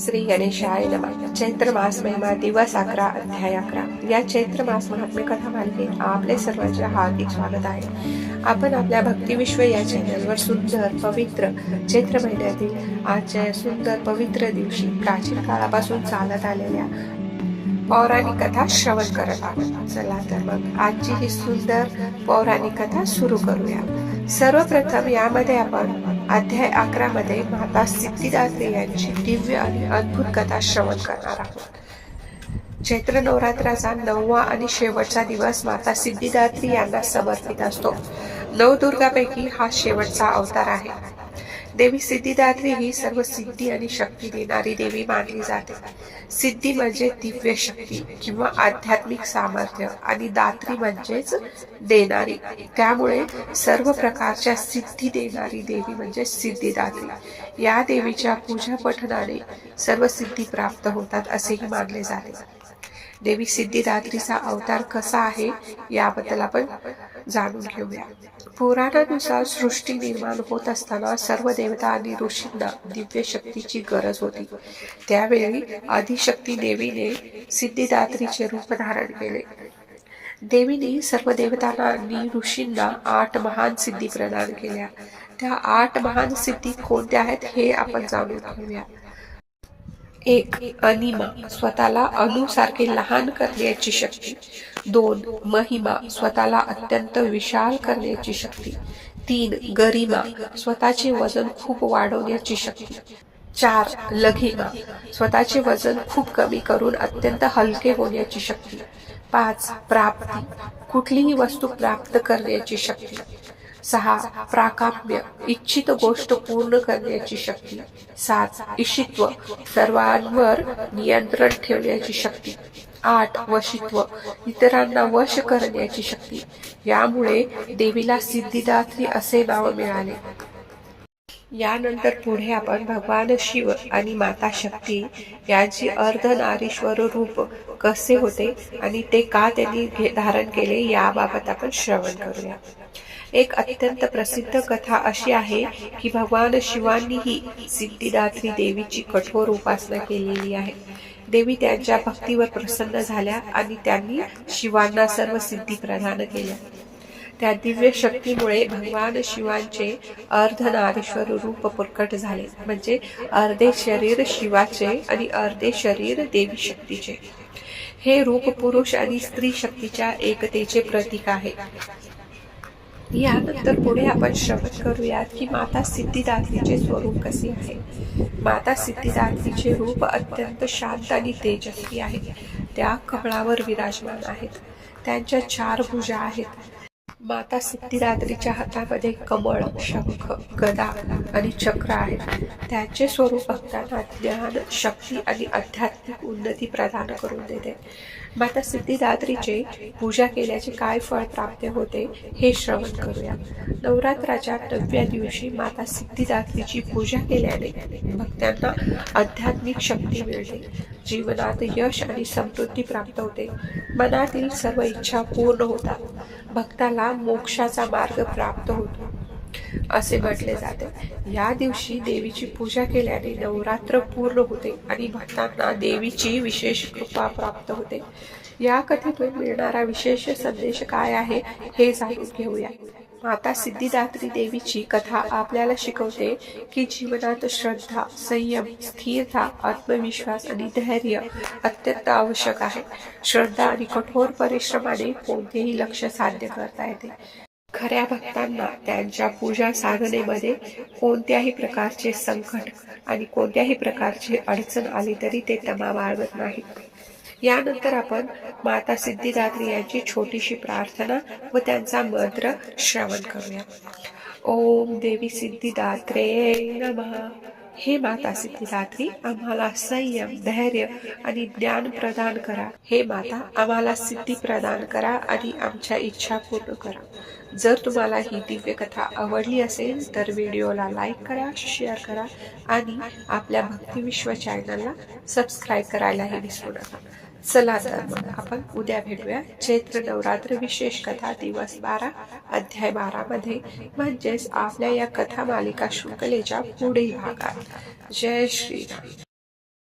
श्री गणेशाय नमः. चैत्र मास महिमा दिवस 11 अध्याय 11 या चैत्र मास महात्म्य कथा मालिकेत आपले सर्वांचे हार्दिक स्वागत आहे. आपण आपल्या भक्तिविश्व या चॅनलवर सुंदर पवित्र चैत्र महिन्यातील आजच्या सुंदर पवित्र दिवशी प्राचीन काळापासून चालत आलेल्या पौराणिक कथा श्रवण करत आहोत. चला तर मग आजची ही सुंदर पौराणिक कथा सुरू करूया. सर्वप्रथम यामध्ये आपण अध्याय 11 मध्ये माता सिद्धिदात्री यांची दिव्य आणि अद्भुत कथा श्रवण करणार आहोत. चैत्र नवरात्राचा 9वा आणि शेवटचा दिवस माता सिद्धिदात्री यांना समर्पित असतो. नवदुर्गापैकी हा शेवटचा अवतार आहे. देवी सिद्धिदात्री ही सर्व सिद्धी आणि शक्ती देणारी देवी मानली जाते. सिद्धी म्हणजे दिव्य शक्ती किंवा आध्यात्मिक सामर्थ्य आणि दात्री म्हणजेच देणारी. त्यामुळे सर्व प्रकारच्या सिद्धी देणारी देवी म्हणजे सिद्धिदात्री. या देवीच्या पूजा पठणाने सर्व सिद्धी प्राप्त होतात असेही मानले जाते. देवी सिद्धिदात्रीचा अवतार कसा आहे याबद्दल आपण जाणून घेऊया. पुराणानुसार सृष्टी निर्माण होत असताना सर्व देवता आणि ऋषींना दिव्य शक्तीची गरज होती. त्यावेळी आदिशक्ती देवीने सिद्धिदात्रीचे रूप धारण केले. देवीने सर्व देवतांना आणि ऋषींना 8 महान सिद्धी प्रदान केल्या. त्या 8 महान सिद्धी कोणत्या आहेत हे आपण जाणून घेऊया. 1. अनिमा, स्वतःला अणूसारखे लहान करण्याची शक्ती. 2. महिमा, स्वतःला अत्यंत विशाल करण्याची शक्ती. 3. गरिमा, स्वतःचे वजन खूप वाढवण्याची शक्ती. 4. लघिमा, स्वतःचे वजन खूप कमी करून अत्यंत हलके होण्याची शक्ती. 5. प्राप्ती, कुठलीही वस्तू प्राप्त करण्याची शक्ती. 6. प्राकाम्य, इच्छित गोष्ट पूर्ण करण्याची शक्ती. 7. इशित्व, सर्वांवर नियंत्रण ठेवण्याची शक्ती. 8. वशित्व, इतरांना वश करण्याची शक्ती. यामुळे देवीला सिद्धिदात्री असे नाव मिळाले. यानंतर पुढे आपण भगवान शिव आणि माता शक्ती यांची अर्धनारीश्वर रूप कसे होते आणि ते का त्यांनी धारण केले याबाबत आपण श्रवण करूया. एक अत्यंत प्रसिद्ध कथा अशी आहे की भगवान शिवांनीही सिद्धिदात्री देवीची कठोर उपासना केलेली आहे. देवी त्यांच्या भक्तीवर प्रसन्न झाल्या आणि त्यांनी शिवांना सर्व सिद्धी प्रदान केल्या. त्या दिव्य शक्तीमुळे भगवान शिवांचे अर्धनारीश्वर रूप प्रकट झाले. म्हणजे अर्धे शरीर शिवाचे आणि अर्धे शरीर देवी शक्तीचे. हे रूप पुरुष आणि स्त्री शक्तीच्या एकतेचे प्रतीक आहे. यानंतर पुढे आपण श्रवण करूयात की माता सिद्धिदात्रीचे स्वरूप कसे आहे. माता सिद्धिदात्रीचे रूप अत्यंत शांत आणि तेजस्वी आहे. त्या कमळावर विराजमान आहेत. त्यांच्या 4 भुजा आहेत. माता सिद्धिदात्रीच्या हातामध्ये कमळ, शंख, गदा आणि चक्र आहेत. त्यांचे स्वरूप भक्तांना ज्ञान, शक्ती आणि आध्यात्मिक उन्नती प्रदान करून देते. माता सिद्धिदात्रीचे पूजा केल्याचे काय फळ प्राप्त होते हे श्रवण करूया. नवरात्राच्या 9व्या दिवशी माता सिद्धिदात्रीची पूजा केल्याने भक्तांना आध्यात्मिक शक्ती मिळते. जीवनात यश आणि समृद्धी प्राप्त होते. मनातील सर्व इच्छा पूर्ण होतात. भक्ताला मोक्षाचा मार्ग प्राप्त होतो असे म्हटले जाते. या दिवशी देवीची पूजा केल्याने नवरात्र पूर्ण होते आणि भक्तांना देवीची विशेष कृपा प्राप्त होते. या कथेतून मिळणारा विशेष संदेश काय आहे हे जाणून घेऊया. माता सिद्धिदात्री देवीची कथा आपल्याला शिकवते की जीवनात श्रद्धा, संयम, स्थिरता, आत्मविश्वास आणि धैर्य अत्यंत आवश्यक आहे. श्रद्धा आणि कठोर परिश्रमाने कोणतेही लक्ष्य साध्य करता येते. खऱ्या भक्तांना त्यांच्या पूजा साधनेमध्ये कोणत्याही प्रकारचे संकट आणि कोणत्याही प्रकारची अडचण आली तरी ते तमा बाळगत नाहीत. यानंतर आपण माता सिद्धिदात्री यांची छोटीशी प्रार्थना व त्यांचा मंत्र श्रवण करूया. ओम देवी सिद्धिदात्रे नमः. हे माता सिद्धिदात्री, आम्हाला संयम, धैर्य आणि ज्ञान प्रदान करा. हे माता, आम्हाला सिद्धी प्रदान करा आणि आमच्या इच्छा पूर्ण करा. जर तुम्हाला ही दिव्य कथा आवडली असेल तर व्हिडिओला लाईक करा, शेअर करा आणि आपल्या भक्तिविश्व चॅनलला सबस्क्राईब करायलाही विसरू नका. चला तर मग आपण उद्या भेटूया चैत्र नवरात्र विशेष कथा दिवस 12 अध्याय 12 मध्ये, म्हणजेच आपल्या या कथा मालिका शृंखलेच्या पुढील भागात. जय श्रीराम.